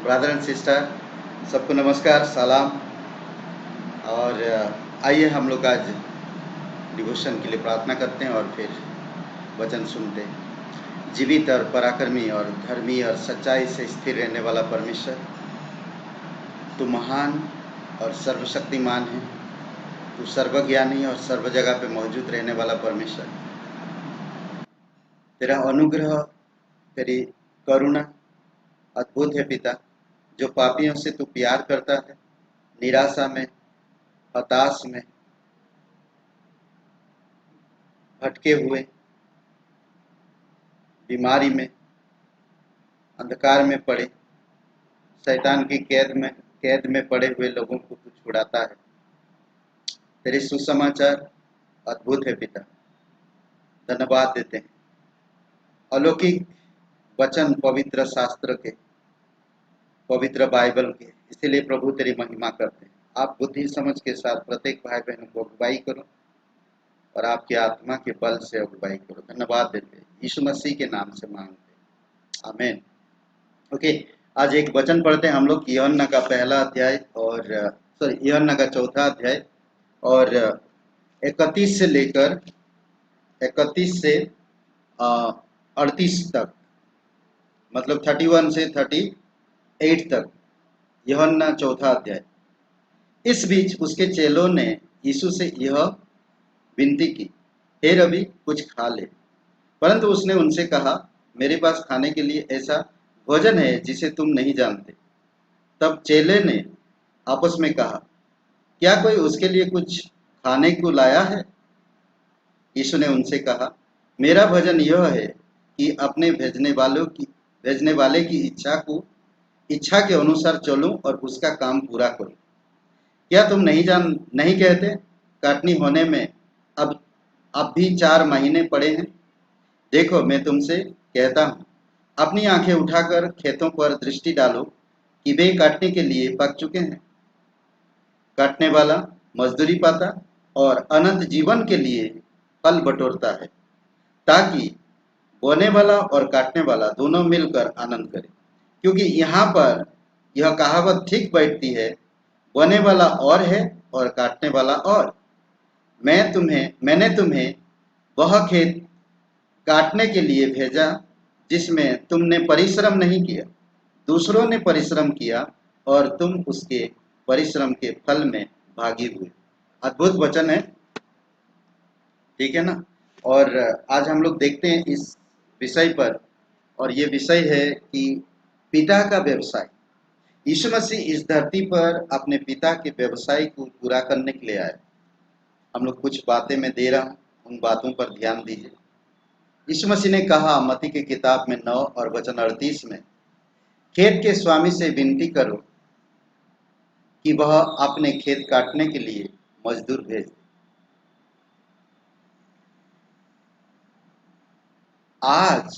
Brother and sister, सबको नमस्कार, सलाम। और आइए हम लोग आज डिवोशन के लिए प्रार्थना करते हैं और फिर वचन सुनते हैं। जीवित और पराक्रमी और धर्मी और सच्चाई से स्थिर रहने वाला परमेश्वर, तू महान और सर्वशक्तिमान है। तू सर्वज्ञानी और सर्व जगह पे मौजूद रहने वाला परमेश्वर। तेरा अनुग्रह, तेरी करुणा अद्भुत है पिता। जो पापियों से तू प्यार करता है, निराशा में, हताश में, भटके हुए, बीमारी में, अंधकार में पड़े, शैतान की कैद में पड़े हुए लोगों को तू छुड़ाता है। तेरे सुसमाचार अद्भुत है पिता। धन्यवाद देते हैं अलौकिक वचन, पवित्र शास्त्र के, पवित्र बाइबल के। इसीलिए प्रभु तेरी महिमा करते हैं। आप बुद्धि समझ के साथ प्रत्येक भाई बहनों को अगुवाई करो और आपकी आत्मा के बल से अगुवाई करो। धन्यवाद देते हैं यीशु मसीह के नाम से मांगते हैं, आमीन। ओके, आज एक वचन पढ़ते हैं हम लोग, यूहन्ना का पहला अध्याय और यूहन्ना का चौथा अध्याय और 31 से लेकर 31 से 38 तक, मतलब 31 से 38 तक यूहन्ना चौथा अध्याय। इस बीच उसके चेलों ने यीशु से यह विनती की, हे रबी, कुछ खा ले। परंतु उसने उनसे कहा, मेरे पास खाने के लिए ऐसा भोजन है जिसे तुम नहीं जानते। तब चेले ने आपस में कहा, क्या कोई उसके लिए कुछ खाने को लाया है? यीशु ने उनसे कहा, मेरा भोजन यह है कि अपने भेजने वाले की इच्छा के अनुसार चलूं और उसका काम पूरा करूं। क्या तुम नहीं कहते, काटनी होने में अब भी 4 महीने पड़े हैं? देखो, मैं तुमसे कहता हूँ, अपनी आंखें उठाकर खेतों पर दृष्टि डालो कि वे काटने के लिए पक चुके हैं। काटने वाला मजदूरी पाता और अनंत जीवन के लिए फल बटोरता है, ताकि बोने वाला और काटने वाला दोनों मिलकर आनंद करें। क्योंकि यहाँ पर यह कहावत ठीक बैठती है, बोने वाला और है और काटने वाला और। मैंने तुम्हें वह खेत काटने के लिए भेजा जिसमें तुमने परिश्रम नहीं किया, दूसरों ने परिश्रम किया और तुम उसके परिश्रम के फल में भागी हुए। अद्भुत वचन है, ठीक है ना। और आज हम लोग देखते हैं इस विषय पर, और ये विषय है कि पिता का व्यवसाय। यीशु मसीह इस धरती पर अपने पिता के व्यवसाय को पूरा करने के लिए आए। हम लोग कुछ बातें मैं दे रहा हूँ, उन बातों पर ध्यान दीजिए। यीशु मसीह ने कहा मत्ती की किताब में 9 और वचन 38 में, खेत के स्वामी से विनती करो कि वह अपने खेत काटने के लिए मजदूर भेज दे। आज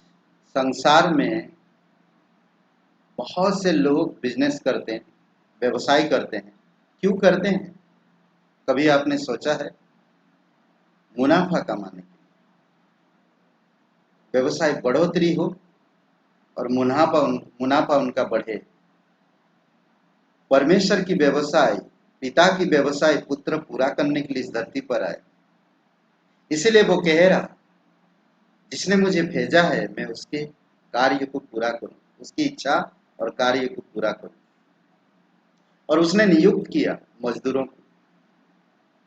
संसार में बहुत से लोग बिजनेस करते हैं, व्यवसाय करते हैं। क्यों करते हैं? कभी आपने सोचा है? मुनाफा कमाने के लिए, व्यवसाय बढ़ोतरी हो और मुनाफा उनका बढ़े। परमेश्वर की व्यवसाय, पिता की व्यवसाय पुत्र पूरा करने के लिए इस धरती पर आए। इसीलिए वो कह रहा, जिसने मुझे भेजा है मैं उसके कार्य को पूरा करूं, उसकी इच्छा और कार्य को पूरा करूं। और उसने नियुक्त किया मजदूरों को।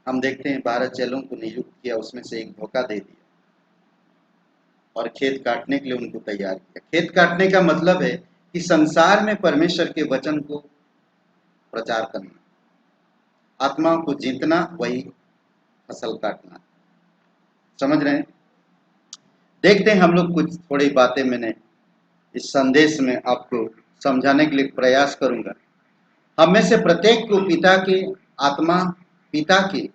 हम देखते हैं 12 चेलों को नियुक्त किया, उसमें से एक धोखा दे दिया और खेत काटने के लिए उनको तैयार किया। खेत काटने का मतलब है कि संसार में परमेश्वर के वचन को प्रचार करना, आत्माओं को जीतना, वही फसल काटना। समझ रहे हैं? देखते हैं हम लोग कुछ थोड़ी बातें मैंने इस संदेश में आपको समझाने के लिए प्रयास करूंगा। हम में से प्रत्येक को पिता की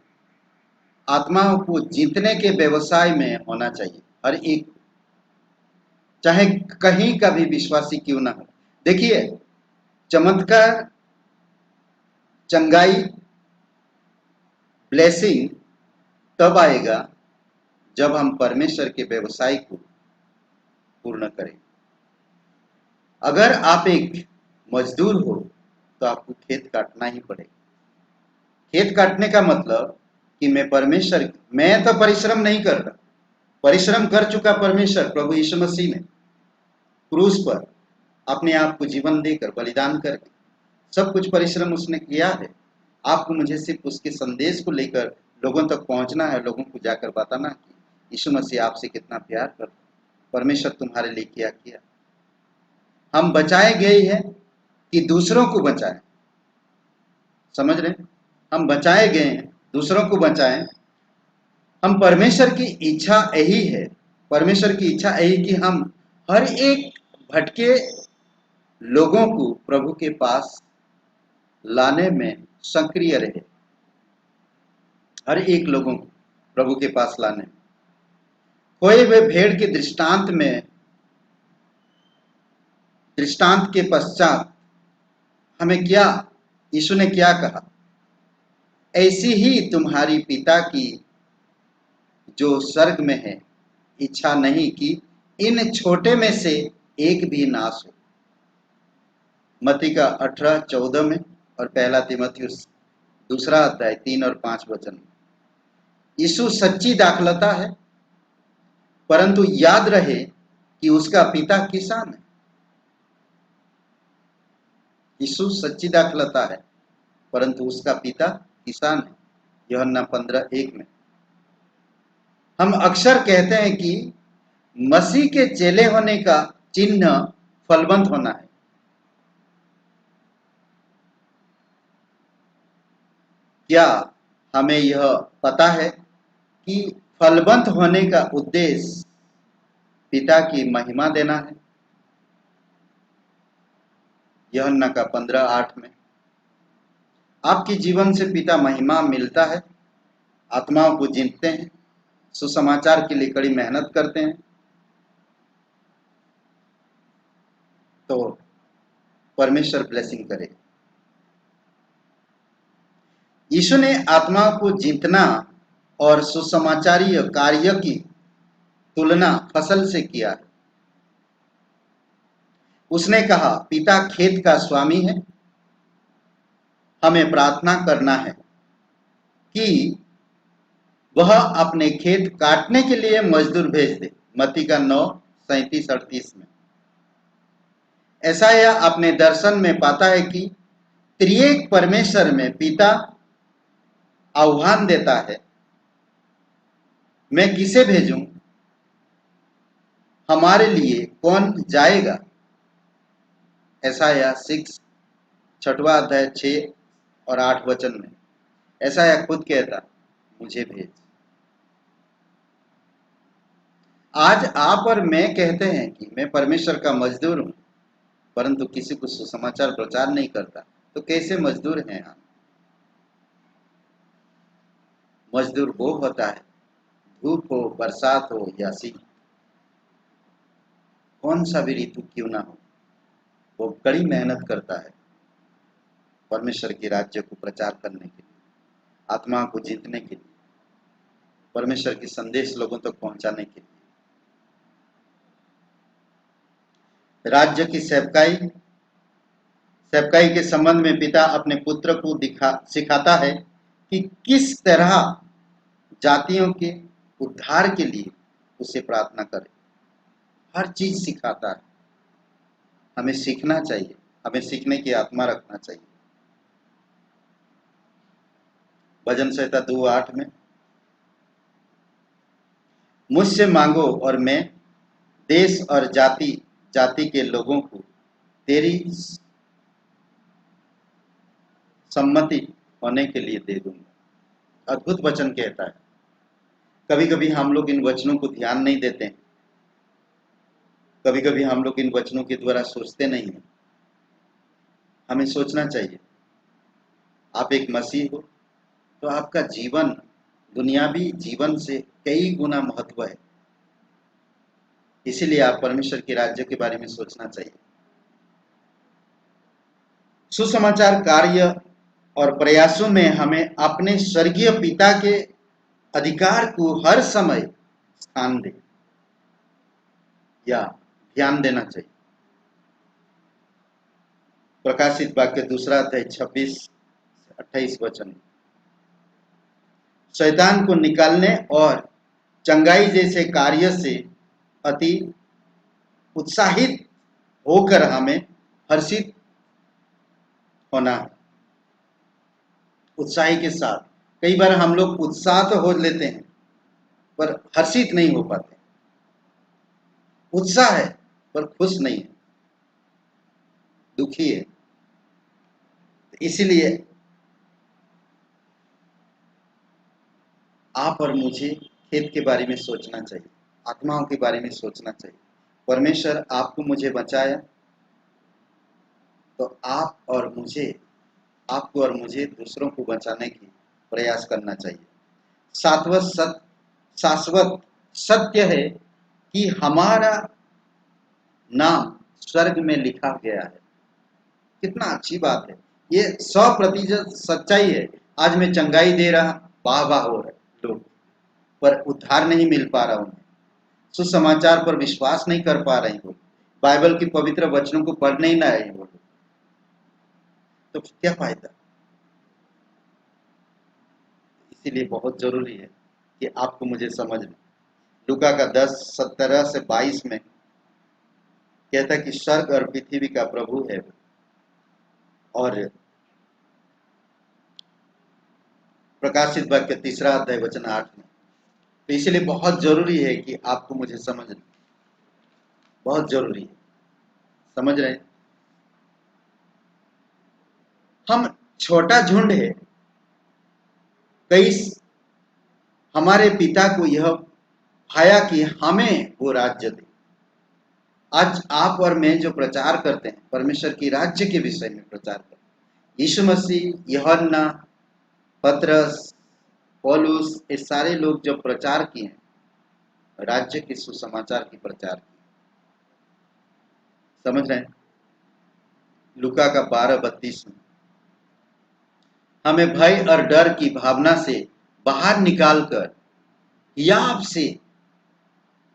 आत्माओं को जीतने के व्यवसाय में होना चाहिए। हर एक, चाहे कहीं का भी विश्वासी क्यों ना हो। देखिए, चमत्कार, चंगाई, ब्लेसिंग तब आएगा जब हम परमेश्वर के व्यवसाय को पूर्ण करें। अगर आप एक मजदूर हो तो आपको खेत काटना ही पड़ेगा। खेत काटने का मतलब कि मैं तो परिश्रम नहीं कर रहा, परिश्रम कर चुका परमेश्वर प्रभु यीशु मसीह ने क्रूस पर अपने आप को जीवन देकर बलिदान करके सब कुछ परिश्रम उसने किया है। आपको मुझे सिर्फ उसके संदेश को लेकर लोगों तक पहुंचना है, लोगों को जाकर बताना कि यीशु मसीह आपसे कितना प्यार करता, परमेश्वर तुम्हारे लिए क्या किया। हम बचाए गए हैं कि दूसरों को बचाएं, समझ रहे? हम बचाए गए हैं दूसरों को बचाएं। हम परमेश्वर की इच्छा यही है, परमेश्वर की इच्छा यही कि हम हर एक भटके लोगों को प्रभु के पास लाने में सक्रिय रहे, हर एक लोगों को प्रभु के पास लाने में। खोए हुए भेड़ के दृष्टांत के पश्चात हमें क्या यीशु ने क्या कहा? ऐसी ही तुम्हारी पिता की जो स्वर्ग में है इच्छा नहीं कि इन छोटे में से एक भी नाश हो। मत्ती का 18:14 में और पहला तीमुथियुस 2 अध्याय 3 और 5 वचन में। यीशु सच्ची दाखलता है, परंतु याद रहे कि उसका पिता किसान है। यीशु सच्ची दाखलता है, परंतु उसका पिता किसान है। यूहन्ना 15:1 में। हम अक्सर कहते हैं कि मसीह के चेले होने का चिन्ह फलवंत होना है। क्या हमें यह पता है कि फलवंत होने का उद्देश्य पिता की महिमा देना है? यूहन्ना का 15:8 में। आपके जीवन से पिता महिमा मिलता है, आत्माओं को जीतते हैं, सुसमाचार के लिए कड़ी मेहनत करते हैं, तो परमेश्वर ब्लेसिंग करे। यीशु ने आत्माओं को जीतना और सुसमाचारीय कार्य की तुलना फसल से किया है। उसने कहा, पिता खेत का स्वामी है, हमें प्रार्थना करना है कि वह अपने खेत काटने के लिए मजदूर भेज दे। मत्ती का 9:37-38 में। यशायाह अपने दर्शन में पाता है कि त्रिएक परमेश्वर में पिता आह्वान देता है, मैं किसे भेजूं? हमारे लिए कौन जाएगा? यशायाह 6:6 6 और 8 वचन में यशायाह खुद कहता, मुझे भेज। आज आप और मैं कहते हैं कि मैं परमेश्वर का मजदूर हूं, परंतु किसी को सुसमाचार प्रचार नहीं करता, तो कैसे मजदूर हैं आप? मजदूर वो होता है, धूप हो, बरसात हो या शीत, कौन सा भी ऋतु क्यों ना हो, वो कड़ी मेहनत करता है परमेश्वर के राज्य को प्रचार करने के लिए, आत्मा को जीतने के लिए, परमेश्वर की संदेश लोगों तक पहुंचाने के लिए। राज्य की सेवकाई के संबंध में पिता अपने पुत्र को सिखाता है कि किस तरह जातियों के उद्धार के लिए उसे प्रार्थना करे। हर चीज सिखाता है। हमें सीखना चाहिए, हमें सीखने की आत्मा रखना चाहिए। भजन संहिता 2:8 में, मुझसे मांगो और मैं देश और जाति के लोगों को तेरी सम्मति होने के लिए दे दूंगा। अद्भुत वचन कहता है। कभी कभी हम लोग इन वचनों को ध्यान नहीं देते हैं, कभी कभी हम लोग इन वचनों के द्वारा सोचते नहीं हैं। हमें सोचना चाहिए। आप एक मसीह हो तो आपका जीवन दुनियावी जीवन से कई गुना महत्व है, इसीलिए आप परमेश्वर के राज्य के बारे में सोचना चाहिए। सुसमाचार कार्य और प्रयासों में हमें अपने स्वर्गीय पिता के अधिकार को हर समय स्थान दे या ध्यान देना चाहिए। प्रकाशित वाक्य 2 अध्याय 26-28 वचन। शैतान को निकालने और चंगाई जैसे कार्य से अति उत्साहित होकर हमें हर्षित होना है। उत्साही के साथ, कई बार हम लोग उत्साह तो हो लेते हैं पर हर्षित नहीं हो पाते। उत्साह है पर खुश नहीं है, दुखी है। इसीलिए आप और मुझे खेत के बारे में सोचना चाहिए, आत्माओं के बारे में सोचना चाहिए। परमेश्वर आपको मुझे बचाया तो आपको और मुझे दूसरों को बचाने की प्रयास करना चाहिए। शाश्वत सत्य है कि हमारा नाम स्वर्ग में लिखा गया है। कितना अच्छी बात है, ये 100% सच्चाई है। आज मैं चंगाई दे रहा, वाह वाह हो रहे लोग, पर उद्धार नहीं मिल पा रहा उन्हें, सुसमाचार पर विश्वास नहीं कर पा रहे हो, बाइबल की पवित्र वचनों को पढ़ नहीं रहे हो, तो क्या फायदा। इसीलिए बहुत जरूरी है कि आपको मुझे समझना। लूका का 10:17-22 में कहता है कि स्वर्ग और पृथ्वी का प्रभु है। और प्रकाशित वाक्य 3 अध्याय वचन 8 में। तो इसलिए बहुत जरूरी है कि आपको मुझे समझना, बहुत जरूरी है। समझ रहे हैं? हम छोटा झुंड है, कई हमारे पिता को यह भाया कि हमें वो राज्य दे। आज आप और मैं जो प्रचार करते हैं, परमेश्वर की राज्य के विषय में प्रचार करते हैं। यीशु मसीह, यूहन्ना, पतरस, पौलुस, ये सारे लोग जब प्रचार किए, राज्य के सुसमाचार की प्रचार की। समझ रहे हैं? लूका का 12:32 में हमें भय और डर की भावना से बाहर निकालकर हियाव से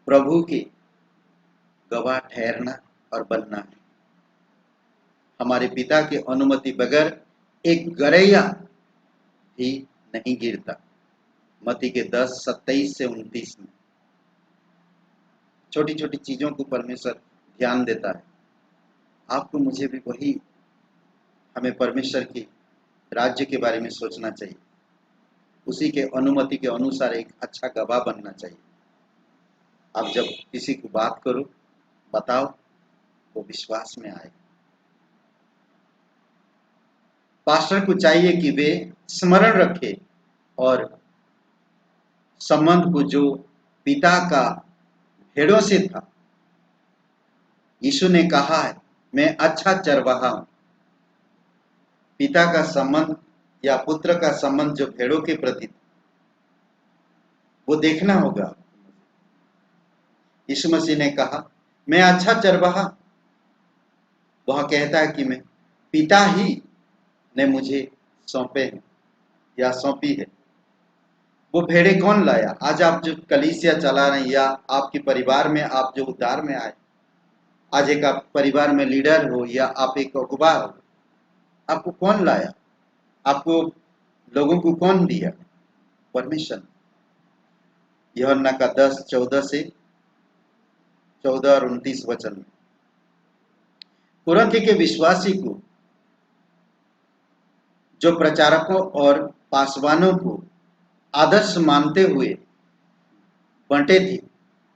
प्रभु के गवाह ठहरना और बनना है। हमारे पिता की अनुमति बगैर एक गरैया भी नहीं गिरता। मत्ती के 10:27-29 में छोटी छोटी चीजों को परमेश्वर ध्यान देता है। आपको मुझे भी वही, हमें परमेश्वर की राज्य के बारे में सोचना चाहिए, उसी के अनुमति के अनुसार एक अच्छा गवाह बनना चाहिए। आप जब किसी को बात करो, बताओ, वो विश्वास में आए। पास्टर को चाहिए कि वे स्मरण रखे और संबंध को जो पिता का भेड़ों से था। यीशु ने कहा है, मैं अच्छा चरवाहा हूं। पिता का संबंध या पुत्र का संबंध जो भेड़ों के प्रति था, वो देखना होगा। यीशु मसीह ने कहा, मैं अच्छा चरवाहा। वह कहता है कि मैं पिता ही ने मुझे सौंपे हैं या सौंपी है। वो भेड़े कौन लाया? आज आप जो कलीसिया चला रहे हैं या आपके परिवार में आप जो उद्धार में आए, आज एक आप परिवार में लीडर हो या आप एक अगुवा हो, आपको कौन लाया? आपको लोगों को कौन दिया? परमिशन। यूहन्ना का 10:14 और 29 वचन में कुरिन्थ के विश्वासी को जो प्रचारकों और पासवानों को आदर्श मानते हुए बंटे थे,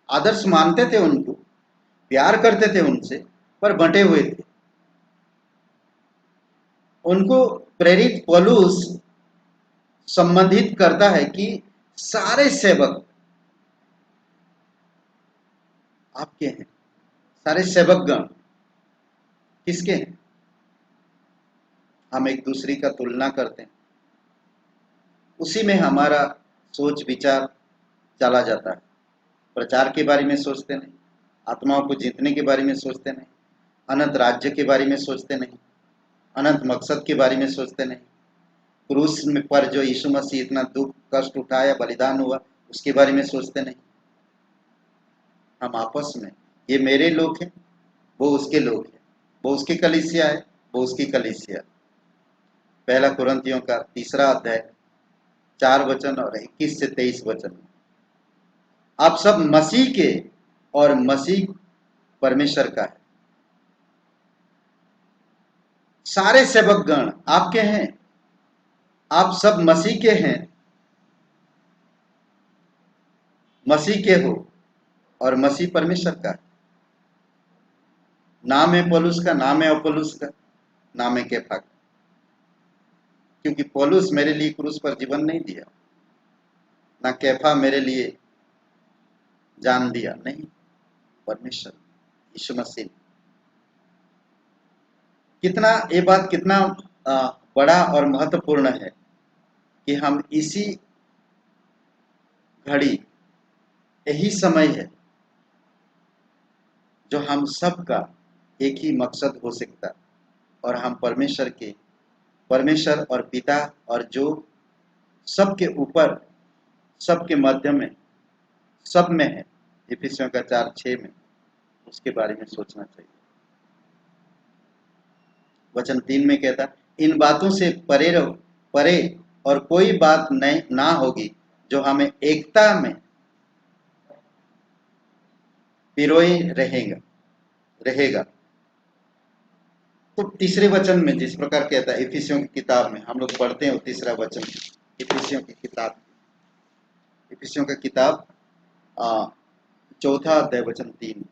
आदर्श मानते थे, उनको प्यार करते थे उनसे, पर बंटे हुए थे। उनको प्रेरित पौलुस संबंधित करता है कि सारे सेवक आपके हैं। सारे सेवकगण किसके हैं? हम एक दूसरे का तुलना करते हैं, उसी में हमारा सोच विचार चला जाता है। प्रचार के बारे में सोचते नहीं, आत्माओं को जीतने के बारे में सोचते नहीं, अनंत राज्य के बारे में सोचते नहीं, अनंत मकसद के बारे में सोचते नहीं, क्रूस में पर जो यीशु मसीह इतना दुख कष्ट उठाया, बलिदान हुआ, उसके बारे में सोचते नहीं। हम आपस में, ये मेरे लोग हैं, वो उसके लोग हैं, वो उसके कलीसिया है, वो उसकी कलीसिया। पहला कुरिन्थियों का 3 अध्याय 4 वचन और 21 से 23 वचन। आप सब मसीह के और मसीह परमेश्वर का है। सारे सेवकगण आपके हैं, आप सब मसीह के हैं, मसीह के हो और मसीह परमेश्वर का है। नाम है पौलुस का, नाम है अपोलोस का, नाम है कैफा का। क्योंकि पौलुस मेरे लिए क्रूस पर जीवन नहीं दिया, ना कैफा मेरे लिए जान दिया, नहीं, परमेश्वर यीशु मसीह। कितना ये बात कितना बड़ा और महत्वपूर्ण है कि हम इसी घड़ी, यही समय है जो हम सबका एक ही मकसद हो सकता है और हम परमेश्वर और पिता और जो सबके ऊपर, सबके मध्य में, सब में है, इफिसियों का 4:6 में, उसके बारे में सोचना चाहिए। वचन 3 में कहता, इन बातों से परे रहो, परे और कोई बात नहीं ना होगी जो हमें एकता में पिरोए रहेगा। तो तीसरे वचन में जिस प्रकार कहता है, इफिसियों की किताब में हम लोग पढ़ते हैं, वो तीसरा वचन, इफिसियों की किताब, इफिसियों का किताब 4 अध्याय वचन 3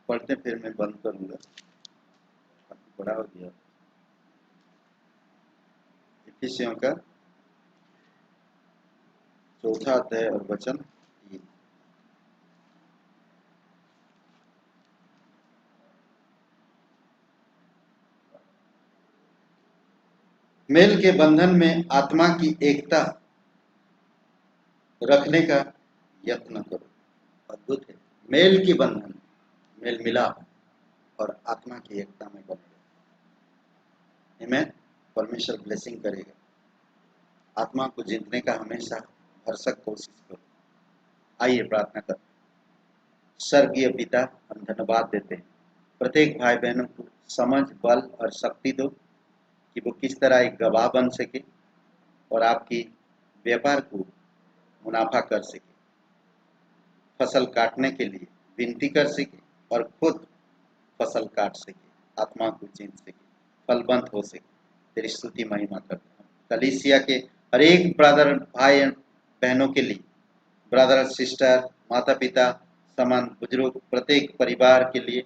पढ़ते, फिर मैं बंद करूंगा, बड़ा हो गया। इफिसियों का 4 अध्याय और वचन 3। मेल के बंधन में आत्मा की एकता रखने का यत्न करो। अद्भुत है, मेल की बंधन, मेल मिलाप और आत्मा की एकता में बने। परमेश्वर ब्लेसिंग करेगा। आत्मा को जीतने का हमेशा भरसक कोशिश करो। आइए प्रार्थना कर। स्वर्गीय पिता, हम धन्यवाद देते हैं प्रत्येक भाई बहनों को समझ, बल और शक्ति दो कि वो किस तरह एक गवाह बन सके और आपकी व्यापार को मुनाफा कर सके, फसल काटने के लिए विनती कर सके और खुद फसल काट सके, आत्मा को जीत सके, फलवंत हो सके। तेरी स्तुति महिमा करते हैं। कलीसिया के हर एक ब्रदर भाई बहनों के लिए, ब्रदर सिस्टर, माता पिता, समान बुजुर्ग, प्रत्येक परिवार के लिए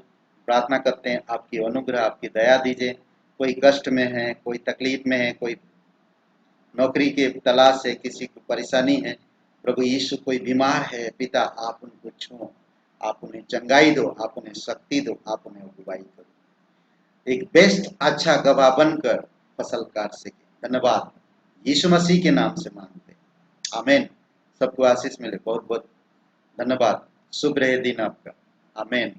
प्रार्थना करते हैं। आपकी अनुग्रह, आपकी दया दीजिए। कोई कष्ट में है, कोई तकलीफ में है, कोई नौकरी के तलाश है, किसी को परेशानी है, प्रभु यीशु कोई बीमार है, पिता आप उनको छुओ, आप उन्हें चंगाई दो, आप उन्हें शक्ति दो, आप उन्हें अगुवाई करो, एक बेस्ट अच्छा गवाह बनकर फसल काट सके। धन्यवाद, यीशु मसीह के नाम से मांगते, आमीन। सबको आशीष मिले। बहुत बहुत धन्यवाद। शुभ रहे दिन आपका। आमीन।